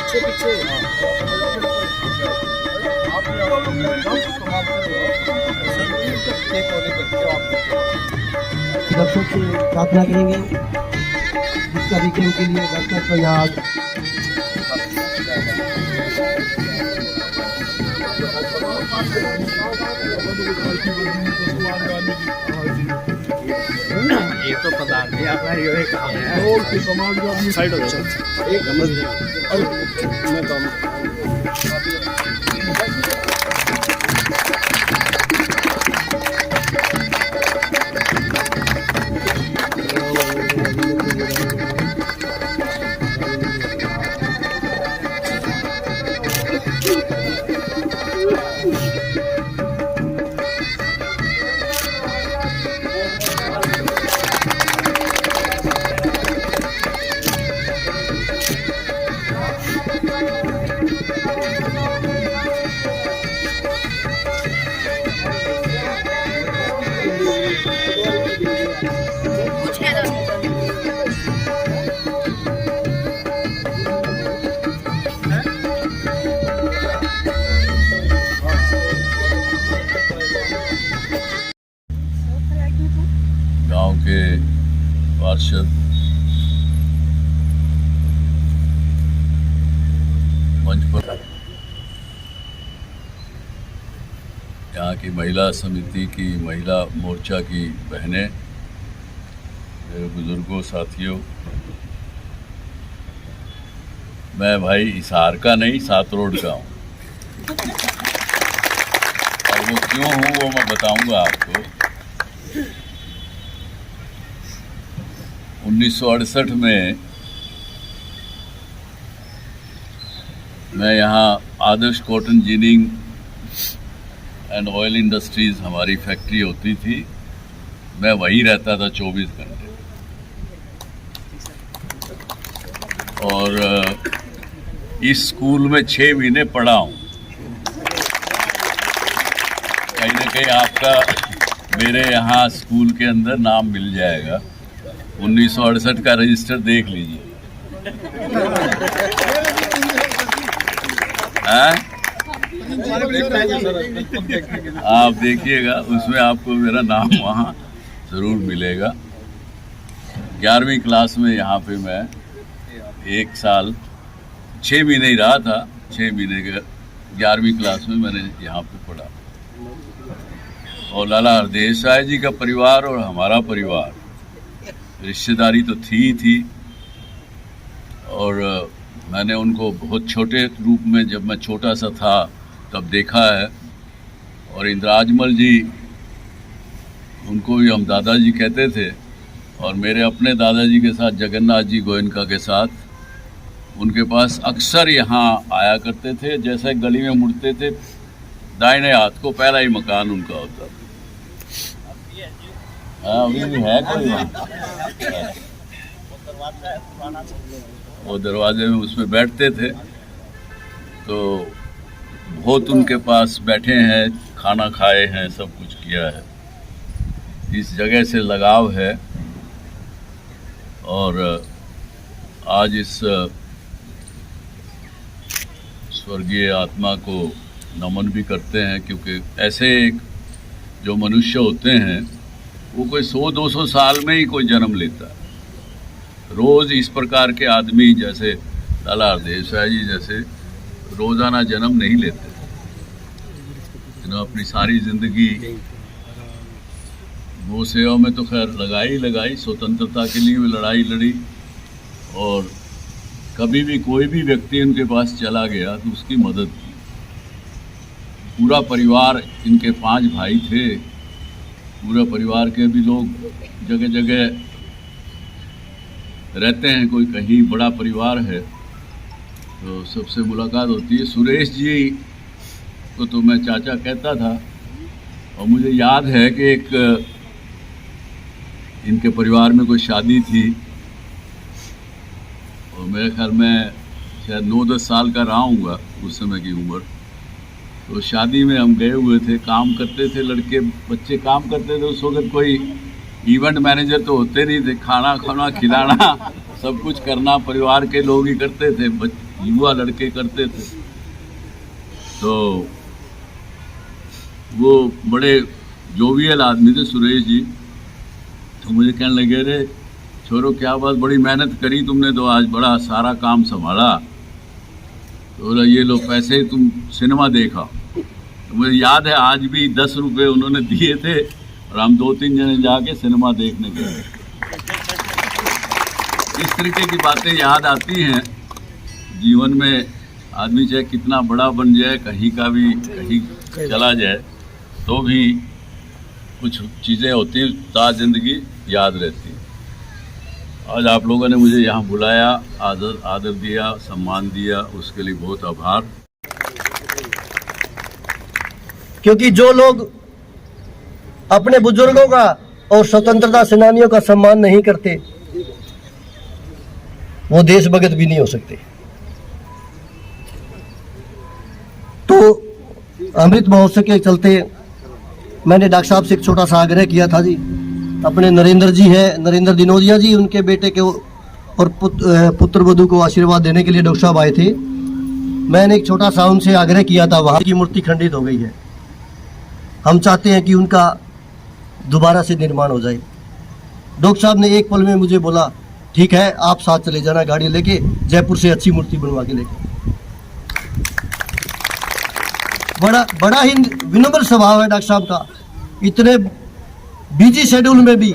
दर्शक से प्रार्थना करेंगे जिस कार्यक्रम के लिए दर्शक को याद ये तो पता नहीं आपका ये काम है साइड हो जाओ एक मैं काम गांव के पार्षद मंच पर यहाँ की महिला समिति की महिला मोर्चा की बहनें, मेरे बुजुर्गों, साथियों, मैं भाई हिसार का नहीं, सात रोड का हूँ और वो क्यों हूँ वो मैं बताऊंगा आपको। 1968 में मैं यहाँ Adarsh cotton ginning and oil industries हमारी फैक्ट्री होती थी, मैं वहीं रहता था 24 घंटे। और इस स्कूल में 6 महीने पढ़ा हूँ। कहीं ना कहीं आपका मेरे यहाँ स्कूल के अंदर नाम मिल जाएगा। 1968 का रजिस्टर देख लीजिए। आप देखिएगा, उसमें आपको मेरा नाम वहाँ ज़रूर मिलेगा। 11वीं क्लास में यहाँ पे मैं 1 साल 6 महीने ही रहा था। 6 महीने के 11वीं क्लास में मैंने यहाँ पे पढ़ा। और लाला हरदेव शाह जी का परिवार और हमारा परिवार, रिश्तेदारी तो थी और मैंने उनको बहुत छोटे रूप में, जब मैं छोटा सा था तब देखा है। और इंद्राजमल जी, उनको भी हम दादाजी कहते थे। और मेरे अपने दादाजी के साथ, जगन्नाथ जी गोयनका के साथ, उनके पास अक्सर यहाँ आया करते थे। जैसे गली में मुड़ते थे, दाहिने हाथ को पहला ही मकान उनका होता था। हाँ, अभी भी है कोई वो दरवाजे में, उसमें बैठते थे। तो बहुत उनके पास बैठे हैं, खाना खाए हैं, सब कुछ किया है। इस जगह से लगाव है। और आज इस स्वर्गीय आत्मा को नमन भी करते हैं, क्योंकि ऐसे जो मनुष्य होते हैं वो कोई 100-200 साल में ही कोई जन्म लेता है। रोज़ इस प्रकार के आदमी जैसे लाला हरदेव शाह जी जैसे रोज़ाना जन्म नहीं लेते। जिन्होंने अपनी सारी ज़िंदगी वो सेवा में तो खैर लगाई, स्वतंत्रता के लिए भी लड़ाई लड़ी। और कभी भी कोई भी व्यक्ति उनके पास चला गया तो उसकी मदद की। पूरा परिवार, इनके 5 भाई थे, पूरा परिवार के भी लोग जगह जगह रहते हैं। कोई कहीं बड़ा परिवार है तो सबसे मुलाकात होती है। सुरेश जी को तो मैं चाचा कहता था। और मुझे याद है कि एक इनके परिवार में कोई शादी थी और मेरे ख्याल में शायद 9-10 साल का रहा हूँगा उस समय की उम्र। तो शादी में हम गए हुए थे, काम करते थे, लड़के बच्चे काम करते थे। उस वक्त कोई इवेंट मैनेजर तो होते नहीं थे। खाना खिलाना सब कुछ करना परिवार के लोग ही करते थे। युवा लड़के करते थे। तो वो बड़े जोवियल आदमी थे सुरेश जी। तो मुझे कहने लगे, रे छोरो क्या बात, बड़ी मेहनत करी तुमने तो आज बड़ा सारा काम संभाला। तो बोला ये लो पैसे, तुम सिनेमा देखा। तो मुझे याद है आज भी 10 रुपये उन्होंने दिए थे और हम 2-3 जने जाके सिनेमा देखने गए। इस तरीके की बातें याद आती हैं जीवन में। आदमी चाहे कितना बड़ा बन जाए, कहीं का भी कहीं चला जाए, तो भी कुछ चीज़ें होती हैं ता जिंदगी याद रहती है। आज आप लोगों ने मुझे यहाँ बुलाया, आदर दिया, सम्मान दिया, उसके लिए बहुत आभार। क्योंकि जो लोग अपने बुजुर्गों का और स्वतंत्रता सेनानियों का सम्मान नहीं करते, वो देशभक्त भी नहीं हो सकते। तो अमृत महोत्सव के चलते मैंने डॉक्टर साहब से एक छोटा सा आग्रह किया था जी। अपने नरेंद्र जी है, नरेंद्र दिनोदिया जी, उनके बेटे के और पुत्र वधू को आशीर्वाद देने के लिए डॉक्टर साहब आए थे। मैंने एक छोटा सा उनसे आग्रह किया था। वहाँ की मूर्ति खंडित हो गई है, हम चाहते हैं कि उनका दोबारा से निर्माण हो जाए। डॉक्टर साहब ने एक पल में मुझे बोला, ठीक है आप साथ चले जाना गाड़ी लेके, जयपुर से अच्छी मूर्ति बनवा के लेके। बड़ा ही विनम्र स्वभाव है डॉक्टर साहब का। इतने बिजी शेड्यूल में भी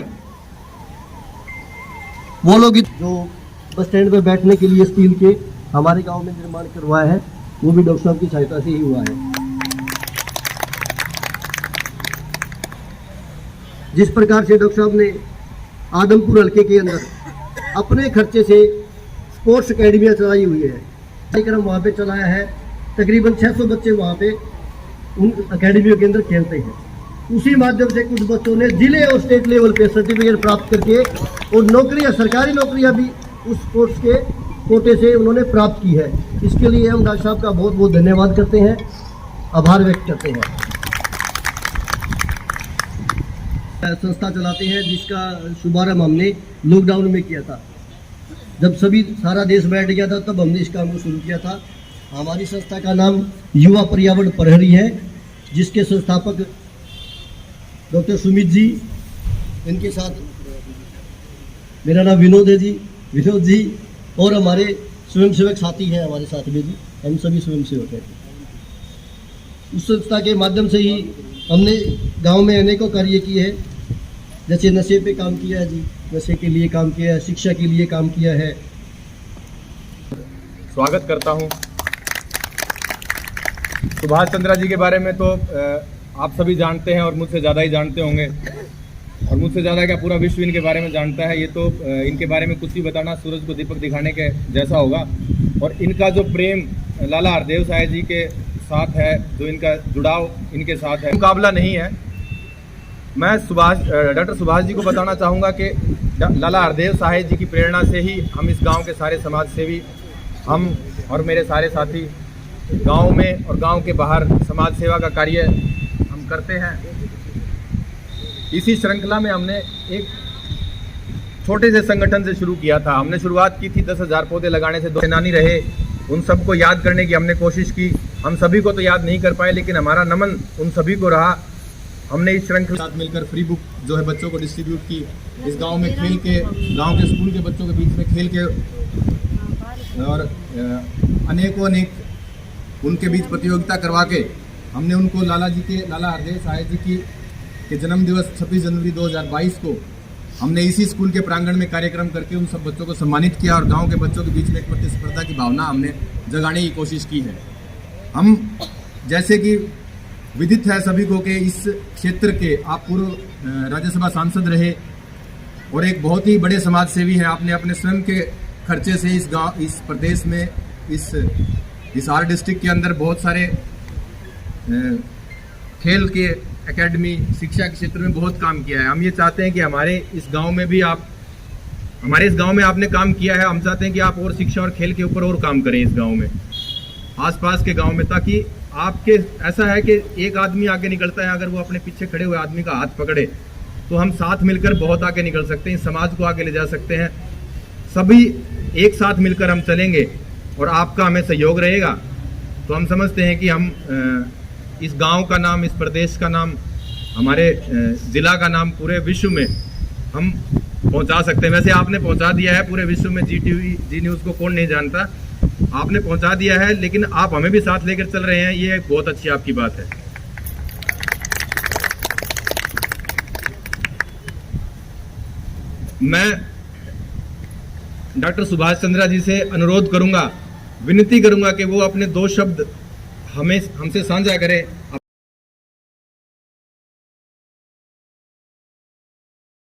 वो लोग जो बस स्टैंड पे बैठने के लिए स्टील के हमारे गांव में निर्माण करवाया है, वो भी डॉक्टर साहब की सहायता से ही हुआ है। जिस प्रकार से डॉक्टर साहब ने आदमपुर हल्के के अंदर अपने खर्चे से स्पोर्ट्स अकेडमियाँ चलाई हुई है, कार्यक्रम वहाँ पे चलाया है। तकरीबन 600 बच्चे वहाँ पे उन अकेडमियों के अंदर खेलते हैं। उसी माध्यम से कुछ बच्चों ने जिले और स्टेट लेवल पे सर्टिफिकेट प्राप्त करके और नौकरियां, सरकारी नौकरियां भी उस स्पोर्ट्स के कोटे से उन्होंने प्राप्त की है। इसके लिए हम डॉक्टर साहब का बहुत बहुत धन्यवाद करते हैं, आभार व्यक्त करते हैं। संस्था चलाते हैं जिसका शुभारंभ हमने लॉकडाउन में किया था। जब सारा देश बैठ गया था तब हमने इस काम को शुरू किया था। हमारी संस्था का नाम युवा पर्यावरण प्रहरी है, जिसके संस्थापक डॉक्टर सुमित जी, इनके साथ मेरा नाम विनोद है जी, विनोद जी, और हमारे स्वयंसेवक साथी हैं हमारे साथ में जी, हम सभी स्वयंसेवक हैं। उस संस्था के माध्यम से ही हमने गांव में अनेकों कार्य किए हैं, जैसे नशे पे काम किया है जी, नशे के लिए काम किया है, शिक्षा के लिए काम किया है। स्वागत करता हूं। सुभाष चंद्रा जी के बारे में तो आप सभी जानते हैं और मुझसे ज़्यादा ही जानते होंगे, और मुझसे ज़्यादा क्या पूरा विश्व इनके बारे में जानता है। ये तो इनके बारे में कुछ भी बताना सूरज को दीपक दिखाने के जैसा होगा। और इनका जो प्रेम लाला हरदेव साहब जी के साथ है, जो इनका जुड़ाव इनके साथ है, मुकाबला नहीं है। मैं डॉक्टर सुभाष जी को बताना चाहूँगा कि लाला हरदेव साहब जी की प्रेरणा से ही हम इस गाँव के सारे समाज सेवी, हम और मेरे सारे साथी गांव में और गांव के बाहर समाज सेवा का कार्य हम करते हैं। इसी श्रृंखला में हमने एक छोटे से संगठन से शुरू किया था। हमने शुरुआत की थी 10,000 पौधे लगाने से। 2 सेनानी रहे, उन सबको याद करने की हमने कोशिश की। हम सभी को तो याद नहीं कर पाए, लेकिन हमारा नमन उन सभी को रहा। हमने इस श्रृंखला साथ मिलकर फ्री बुक जो है बच्चों को डिस्ट्रीब्यूट की। इस गाँव में खेल के, गाँव के स्कूल के बच्चों के बीच में खेल के और अनेक उनके बीच प्रतियोगिता करवा के हमने उनको लाला हरदेव साहब जी के जन्म दिवस 26 जनवरी 2022 को हमने इसी स्कूल के प्रांगण में कार्यक्रम करके उन सब बच्चों को सम्मानित किया और गांव के बच्चों के बीच में एक प्रतिस्पर्धा की भावना हमने जगाने की कोशिश की है। हम जैसे कि विदित है सभी को कि इस क्षेत्र के आप पूर्व राज्यसभा सांसद रहे और एक बहुत ही बड़े समाज सेवी हैं। आपने अपने स्वयं के खर्चे से इस प्रदेश में इस आर डिस्ट्रिक्ट के अंदर बहुत सारे खेल के एकेडमी, शिक्षा के क्षेत्र में बहुत काम किया है। हम ये चाहते हैं कि हमारे इस गांव में आपने काम किया है। हम चाहते हैं कि आप और शिक्षा और खेल के ऊपर और काम करें इस गांव में, आसपास के गांव में, ताकि आपके ऐसा है कि एक आदमी आगे निकलता है, अगर वो अपने पीछे खड़े हुए आदमी का हाथ पकड़े तो हम साथ मिलकर बहुत आगे निकल सकते हैं, समाज को आगे ले जा सकते हैं। सभी एक साथ मिलकर हम चलेंगे और आपका हमें सहयोग रहेगा तो हम समझते हैं कि हम इस गांव का नाम, इस प्रदेश का नाम, हमारे ज़िला का नाम पूरे विश्व में हम पहुंचा सकते हैं। वैसे आपने पहुंचा दिया है पूरे विश्व में, जी न्यूज़ को कौन नहीं जानता, आपने पहुंचा दिया है, लेकिन आप हमें भी साथ लेकर चल रहे हैं, ये बहुत अच्छी आपकी बात है। मैं डॉक्टर सुभाष चंद्रा जी से अनुरोध करूंगा, विनती करूंगा कि वो अपने 2 शब्द हमसे साझा करें